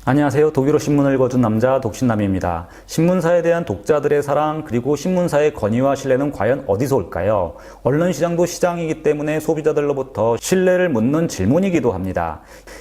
안녕하세요. 독일어 신문을 읽어준 남자 독신남입니다. 신문사에 대한 독자들의 사랑 그리고 신문사의 권위와 신뢰는 과연 어디서 올까요? 언론시장도 시장이기 때문에 소비자들로부터 신뢰를 묻는 질문이기도 합니다.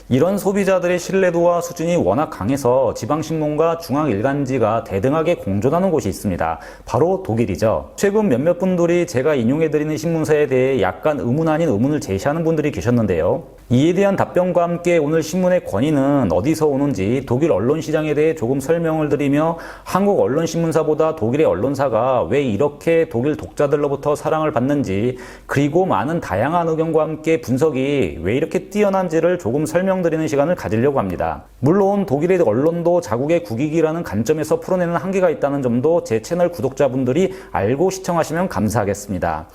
이런 소비자들의 신뢰도와 수준이 워낙 강해서 지방신문과 중앙일간지가 대등하게 공존하는 곳이 있습니다. 바로 독일이죠. 최근 몇몇 분들이 제가 인용해드리는 신문사에 대해 약간 의문 아닌 의문을 제시하는 분들이 계셨는데요. 이에 대한 답변과 함께 오늘 신문의 권위는 어디서 오는지 독일 언론 시장에 대해 조금 설명을 드리며 한국 언론 신문사보다 독일의 언론사가 왜 이렇게 독일 독자들로부터 사랑을 받는지 그리고 많은 다양한 의견과 함께 분석이 왜 이렇게 뛰어난지를 조금 설명드리는 시간을 가지려고 합니다. 물론 독일의 언론도 자국의 국익이라는 관점에서 풀어내는 한계가 있다는 점도 제 채널 구독자분들이 알고 시청하시면 감사하겠습니다.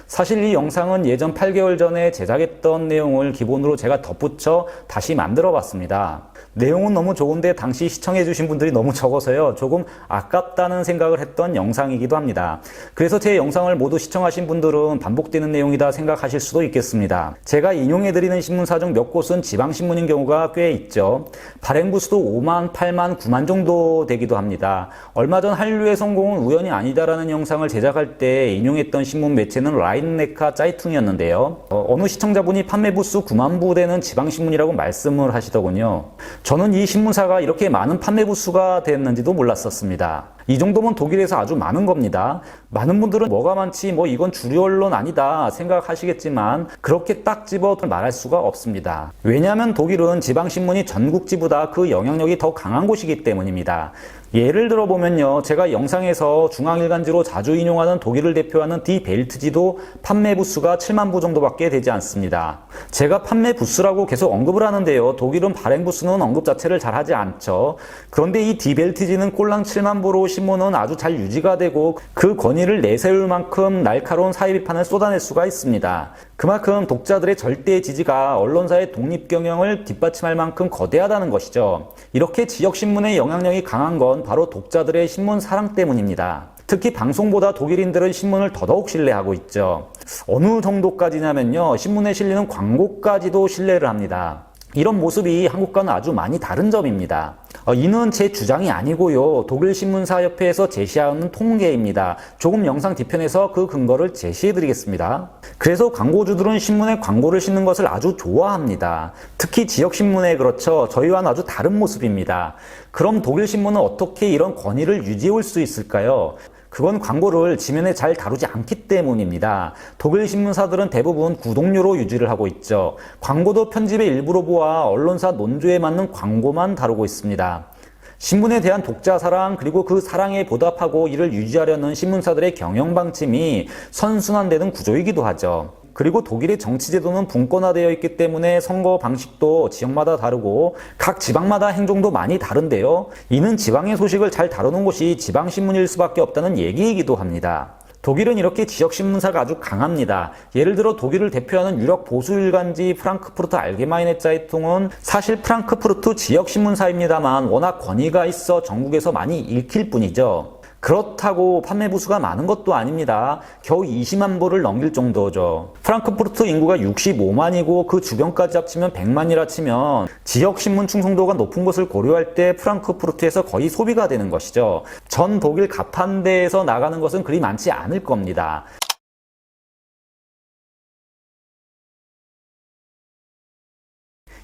사실 이 영상은 예전 8개월 전에 제작했던 내용을 기본으로 제가 덧붙여 다시 만들어 봤습니다. 내용은 너무 좋은데 당시 시청해 주신 분들이 너무 적어서요. 조금 아깝다는 생각을 했던 영상이기도 합니다. 그래서 제 영상을 모두 시청하신 분들은 반복되는 내용이다 생각하실 수도 있겠습니다. 제가 인용해 드리는 신문사 중 몇 곳은 지방신문인 경우가 꽤 있죠. 발행 부수도 5만, 8만, 9만 정도 되기도 합니다. 얼마 전 한류의 성공은 우연이 아니다라는 영상을 제작할 때 인용했던 신문 매체는 라인네카 짜이퉁이었는데요. 어느 시청자분이 판매 부수 9만 부 되는 지방신문이라고 말씀을 하시더군요. 저는 이 신문사가 이렇게 많은 판매 부수가 됐는지도 몰랐었습니다. 이 정도면 독일에서 아주 많은 겁니다. 많은 분들은 뭐가 많지 이건 주류 언론 아니다 생각하시겠지만 그렇게 딱 집어 말할 수가 없습니다. 왜냐하면 독일은 지방신문이 전국지보다 그 영향력이 더 강한 곳이기 때문입니다. 예를 들어보면요. 제가 영상에서 중앙일간지로 자주 인용하는 독일을 대표하는 디 벨트지도 판매 부수가 7만 부 정도밖에 되지 않습니다. 제가 판매 부수라고 계속 언급을 하는데요. 독일은 발행 부수는 언급 자체를 잘 하지 않죠. 그런데 이 디 벨트지는 꼴랑 7만 부로 신문은 아주 잘 유지가 되고 그 권위를 내세울 만큼 날카로운 사회 비판을 쏟아낼 수가 있습니다. 그만큼 독자들의 절대 지지가 언론사의 독립 경영을 뒷받침할 만큼 거대하다는 것이죠. 이렇게 지역신문의 영향력이 강한 건 바로 독자들의 신문 사랑 때문입니다. 특히 방송보다 독일인들은 신문을 더더욱 신뢰하고 있죠. 어느 정도까지냐면요. 신문에 실리는 광고까지도 신뢰를 합니다. 이런 모습이 한국과는 아주 많이 다른 점입니다. 이는 제 주장이 아니고요. 독일 신문사협회에서 제시하는 통계입니다. 조금 영상 뒤편에서 그 근거를 제시해 드리겠습니다. 그래서 광고주들은 신문에 광고를 싣는 것을 아주 좋아합니다. 특히 지역신문에 그렇죠. 저희와는 아주 다른 모습입니다. 그럼 독일 신문은 어떻게 이런 권위를 유지해 올 수 있을까요? 그건 광고를 지면에 잘 다루지 않기 때문입니다. 독일 신문사들은 대부분 구독료로 유지를 하고 있죠. 광고도 편집의 일부로 보아 언론사 논조에 맞는 광고만 다루고 있습니다. 신문에 대한 독자 사랑 그리고 그 사랑에 보답하고 이를 유지하려는 신문사들의 경영 방침이 선순환되는 구조이기도 하죠. 그리고 독일의 정치제도는 분권화되어 있기 때문에 선거 방식도 지역마다 다르고 각 지방마다 행정도 많이 다른데요. 이는 지방의 소식을 잘 다루는 곳이 지방신문일 수밖에 없다는 얘기이기도 합니다. 독일은 이렇게 지역신문사가 아주 강합니다. 예를 들어 독일을 대표하는 유력 보수일간지 프랑크푸르트 알게마이네 짜이퉁은 사실 프랑크푸르트 지역신문사입니다만 워낙 권위가 있어 전국에서 많이 읽힐 뿐이죠. 그렇다고 판매 부수가 많은 것도 아닙니다. 겨우 20만 부를 넘길 정도죠. 프랑크푸르트 인구가 65만이고 그 주변까지 합치면 100만이라 치면 지역신문 충성도가 높은 것을 고려할 때 프랑크푸르트에서 거의 소비가 되는 것이죠. 전 독일 가판대에서 나가는 것은 그리 많지 않을 겁니다.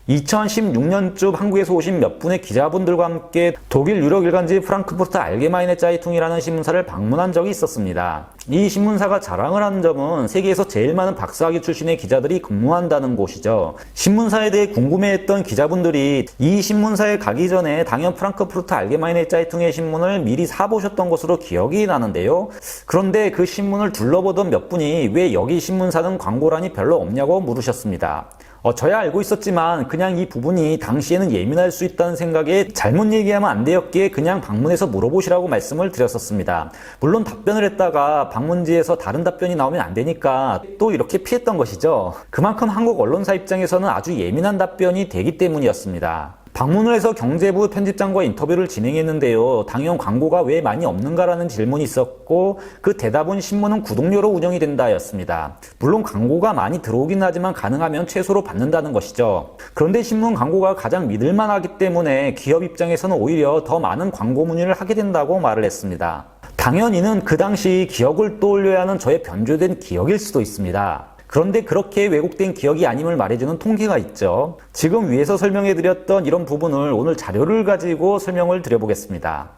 2016년쯤 한국에서 오신 몇 분의 기자분들과 함께 독일 유력 일간지 프랑크푸르트 알게마이네 짜이퉁이라는 신문사를 방문한 적이 있었습니다. 이 신문사가 자랑을 하는 점은 세계에서 제일 많은 박사학위 출신의 기자들이 근무한다는 곳이죠. 신문사에 대해 궁금해했던 기자분들이 이 신문사에 가기 전에 당연 프랑크푸르트 알게마이네 짜이퉁의 신문을 미리 사보셨던 것으로 기억이 나는데요. 그런데 그 신문을 둘러보던 몇 분이 왜 여기 신문사는 광고란이 별로 없냐고 물으셨습니다. 저야 알고 있었지만 그냥 이 부분이 당시에는 예민할 수 있다는 생각에 잘못 얘기하면 안 되었기에 그냥 방문해서 물어보시라고 말씀을 드렸었습니다. 물론 답변을 했다가 방문지에서 다른 답변이 나오면 안 되니까 또 이렇게 피했던 것이죠. 그만큼 한국 언론사 입장에서는 아주 예민한 답변이 되기 때문이었습니다. 방문을 해서 경제부 편집장과 인터뷰를 진행했는데요. 당연 광고가 왜 많이 없는가라는 질문이 있었고 그 대답은 신문은 구독료로 운영이 된다였습니다. 물론 광고가 많이 들어오긴 하지만 가능하면 최소로 받는다는 것이죠. 그런데 신문 광고가 가장 믿을만하기 때문에 기업 입장에서는 오히려 더 많은 광고 문의를 하게 된다고 말을 했습니다. 당연 이는 그 당시 기억을 떠올려야 하는 저의 변조된 기억일 수도 있습니다. 그런데 그렇게 왜곡된 기억이 아님을 말해주는 통계가 있죠. 지금 위에서 설명해드렸던 이런 부분을 오늘 자료를 가지고 설명을 드려보겠습니다.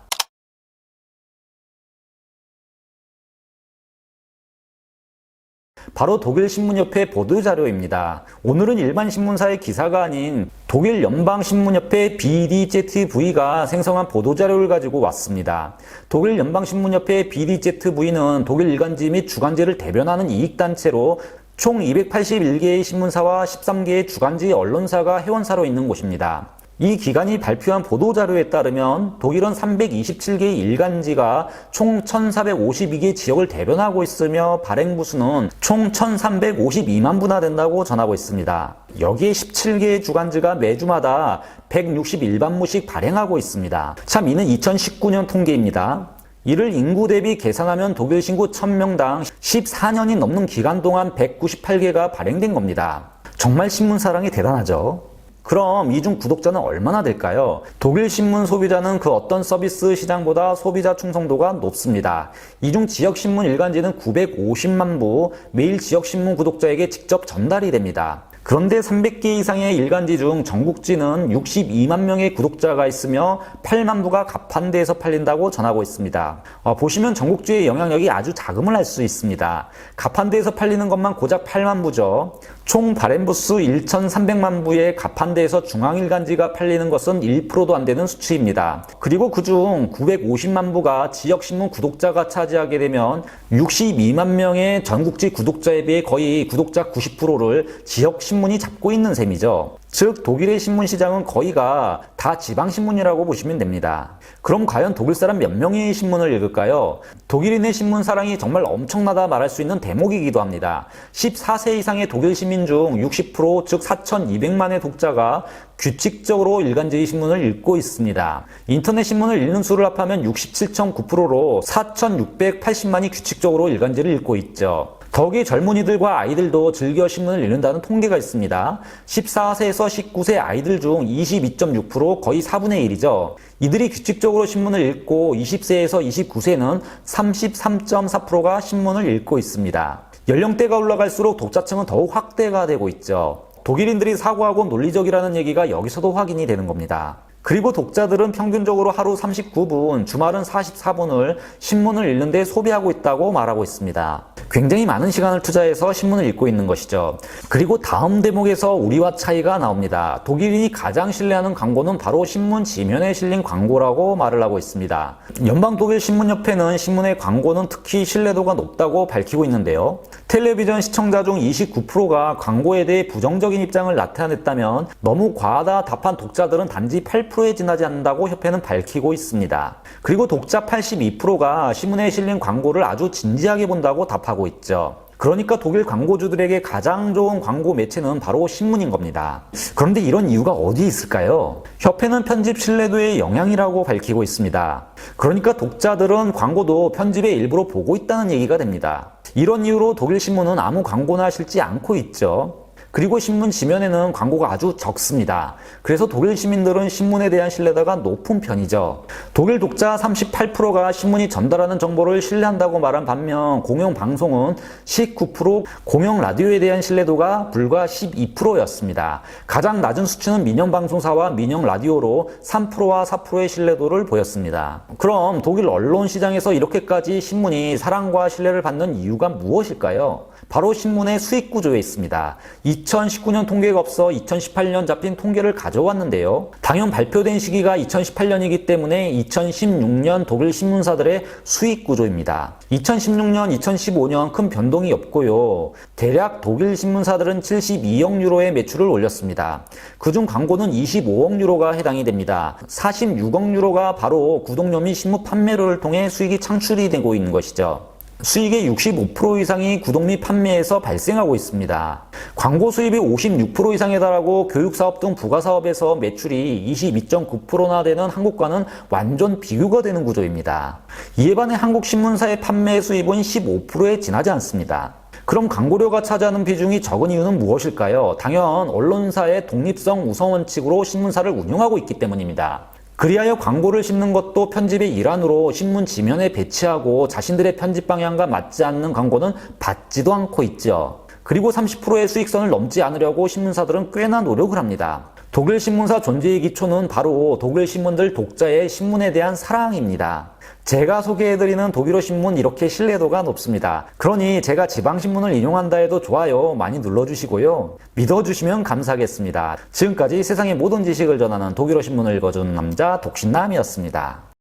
바로 독일 신문협회 보도자료입니다. 오늘은 일반 신문사의 기사가 아닌 독일 연방신문협회 BDZV가 생성한 보도자료를 가지고 왔습니다. 독일 연방신문협회 BDZV는 독일 일간지 및 주간지를 대변하는 이익단체로 총 281개의 신문사와 13개의 주간지 언론사가 회원사로 있는 곳입니다. 이 기관이 발표한 보도자료에 따르면 독일은 327개의 일간지가 총 1452개 지역을 대변하고 있으며 발행 부수는 총 1352만 부나 된다고 전하고 있습니다. 여기에 17개의 주간지가 매주마다 161만 부씩 발행하고 있습니다. 참 이는 2019년 통계입니다. 이를 인구 대비 계산하면 독일 신구 1000명당 14년이 넘는 기간 동안 198개가 발행된 겁니다. 정말 신문사랑이 대단하죠. 그럼 이 중 구독자는 얼마나 될까요? 독일 신문 소비자는 그 어떤 서비스 시장보다 소비자 충성도가 높습니다. 이 중 지역신문 일간지는 950만 부, 매일 지역신문 구독자에게 직접 전달이 됩니다. 그런데 300개 이상의 일간지 중 전국지는 62만 명의 구독자가 있으며 8만 부가 가판대에서 팔린다고 전하고 있습니다. 보시면 전국지의 영향력이 아주 작음을 알 수 있습니다. 가판대에서 팔리는 것만 고작 8만 부죠. 총 발행 부수 1,300만 부의 가판대에서 중앙일간지가 팔리는 것은 1%도 안 되는 수치입니다. 그리고 그중 950만 부가 지역신문 구독자가 차지하게 되면 62만 명의 전국지 구독자에 비해 거의 구독자 90%를 지역신문이 잡고 있는 셈이죠. 즉 독일의 신문 시장은 거의가 다 지방신문이라고 보시면 됩니다. 그럼 과연 독일 사람 몇 명의 신문을 읽을까요? 독일인의 신문 사랑이 정말 엄청나다 말할 수 있는 대목이기도 합니다. 14세 이상의 독일 시민 중 60%, 즉 4,200만의 독자가 규칙적으로 일간지 신문을 읽고 있습니다. 인터넷 신문을 읽는 수를 합하면 67.9%로 4,680만이 규칙적으로 일간지를 읽고 있죠. 더욱이 젊은이들과 아이들도 즐겨 신문을 읽는다는 통계가 있습니다. 14세에서 19세 아이들 중 22.6% 거의 4분의 1이죠. 이들이 규칙적으로 신문을 읽고 20세에서 29세는 33.4%가 신문을 읽고 있습니다. 연령대가 올라갈수록 독자층은 더욱 확대가 되고 있죠. 독일인들이 사고하고 논리적이라는 얘기가 여기서도 확인이 되는 겁니다. 그리고 독자들은 평균적으로 하루 39분, 주말은 44분을 신문을 읽는데 소비하고 있다고 말하고 있습니다. 굉장히 많은 시간을 투자해서 신문을 읽고 있는 것이죠. 그리고 다음 대목에서 우리와 차이가 나옵니다. 독일인이 가장 신뢰하는 광고는 바로 신문 지면에 실린 광고라고 말을 하고 있습니다. 연방 독일 신문협회는 신문의 광고는 특히 신뢰도가 높다고 밝히고 있는데요. 텔레비전 시청자 중 29%가 광고에 대해 부정적인 입장을 나타냈다면 너무 과하다 답한 독자들은 단지 8%에 지나지 않는다고 협회는 밝히고 있습니다. 그리고 독자 82%가 신문에 실린 광고를 아주 진지하게 본다고 답하고 있죠. 그러니까 독일 광고주들에게 가장 좋은 광고 매체는 바로 신문인 겁니다. 그런데 이런 이유가 어디 있을까요? 협회는 편집 신뢰도의 영향이라고 밝히고 있습니다. 그러니까 독자들은 광고도 편집의 일부로 보고 있다는 얘기가 됩니다. 이런 이유로 독일 신문은 아무 광고나 실지 않고 있죠. 그리고 신문 지면에는 광고가 아주 적습니다. 그래서 독일 시민들은 신문에 대한 신뢰도가 높은 편이죠. 독일 독자 38%가 신문이 전달하는 정보를 신뢰한다고 말한 반면 공영방송은 19%, 공영라디오에 대한 신뢰도가 불과 12%였습니다. 가장 낮은 수치는 민영방송사와 민영라디오로 3%와 4%의 신뢰도를 보였습니다. 그럼 독일 언론 시장에서 이렇게까지 신문이 사랑과 신뢰를 받는 이유가 무엇일까요? 바로 신문의 수익 구조에 있습니다. 2019년 통계가 없어 2018년 잡힌 통계를 가져왔는데요. 당연 발표된 시기가 2018년이기 때문에 2016년 독일 신문사들의 수익 구조입니다. 2016년, 2015년 큰 변동이 없고요. 대략 독일 신문사들은 72억 유로의 매출을 올렸습니다. 그중 광고는 25억 유로가 해당이 됩니다. 46억 유로가 바로 구독료 및 신문 판매를 통해 수익이 창출이 되고 있는 것이죠. 수익의 65% 이상이 구독 및 판매에서 발생하고 있습니다. 광고 수입이 56% 이상에 달하고 교육사업 등 부가사업에서 매출이 22.9%나 되는 한국과는 완전 비교가 되는 구조입니다. 이에 반해 한국신문사의 판매 수입은 15%에 지나지 않습니다. 그럼 광고료가 차지하는 비중이 적은 이유는 무엇일까요? 당연 언론사의 독립성 우선 원칙으로 신문사를 운영하고 있기 때문입니다. 그리하여 광고를 씹는 것도 편집의 일환으로 신문 지면에 배치하고 자신들의 편집 방향과 맞지 않는 광고는 받지도 않고 있죠. 그리고 30%의 수익선을 넘지 않으려고 신문사들은 꽤나 노력을 합니다. 독일 신문사 존재의 기초는 바로 독일 신문들 독자의 신문에 대한 사랑입니다. 제가 소개해드리는 독일어 신문 이렇게 신뢰도가 높습니다. 그러니 제가 지방신문을 인용한다 해도 좋아요 많이 눌러주시고요. 믿어주시면 감사하겠습니다. 지금까지 세상의 모든 지식을 전하는 독일어 신문을 읽어주는 남자 독신남이었습니다.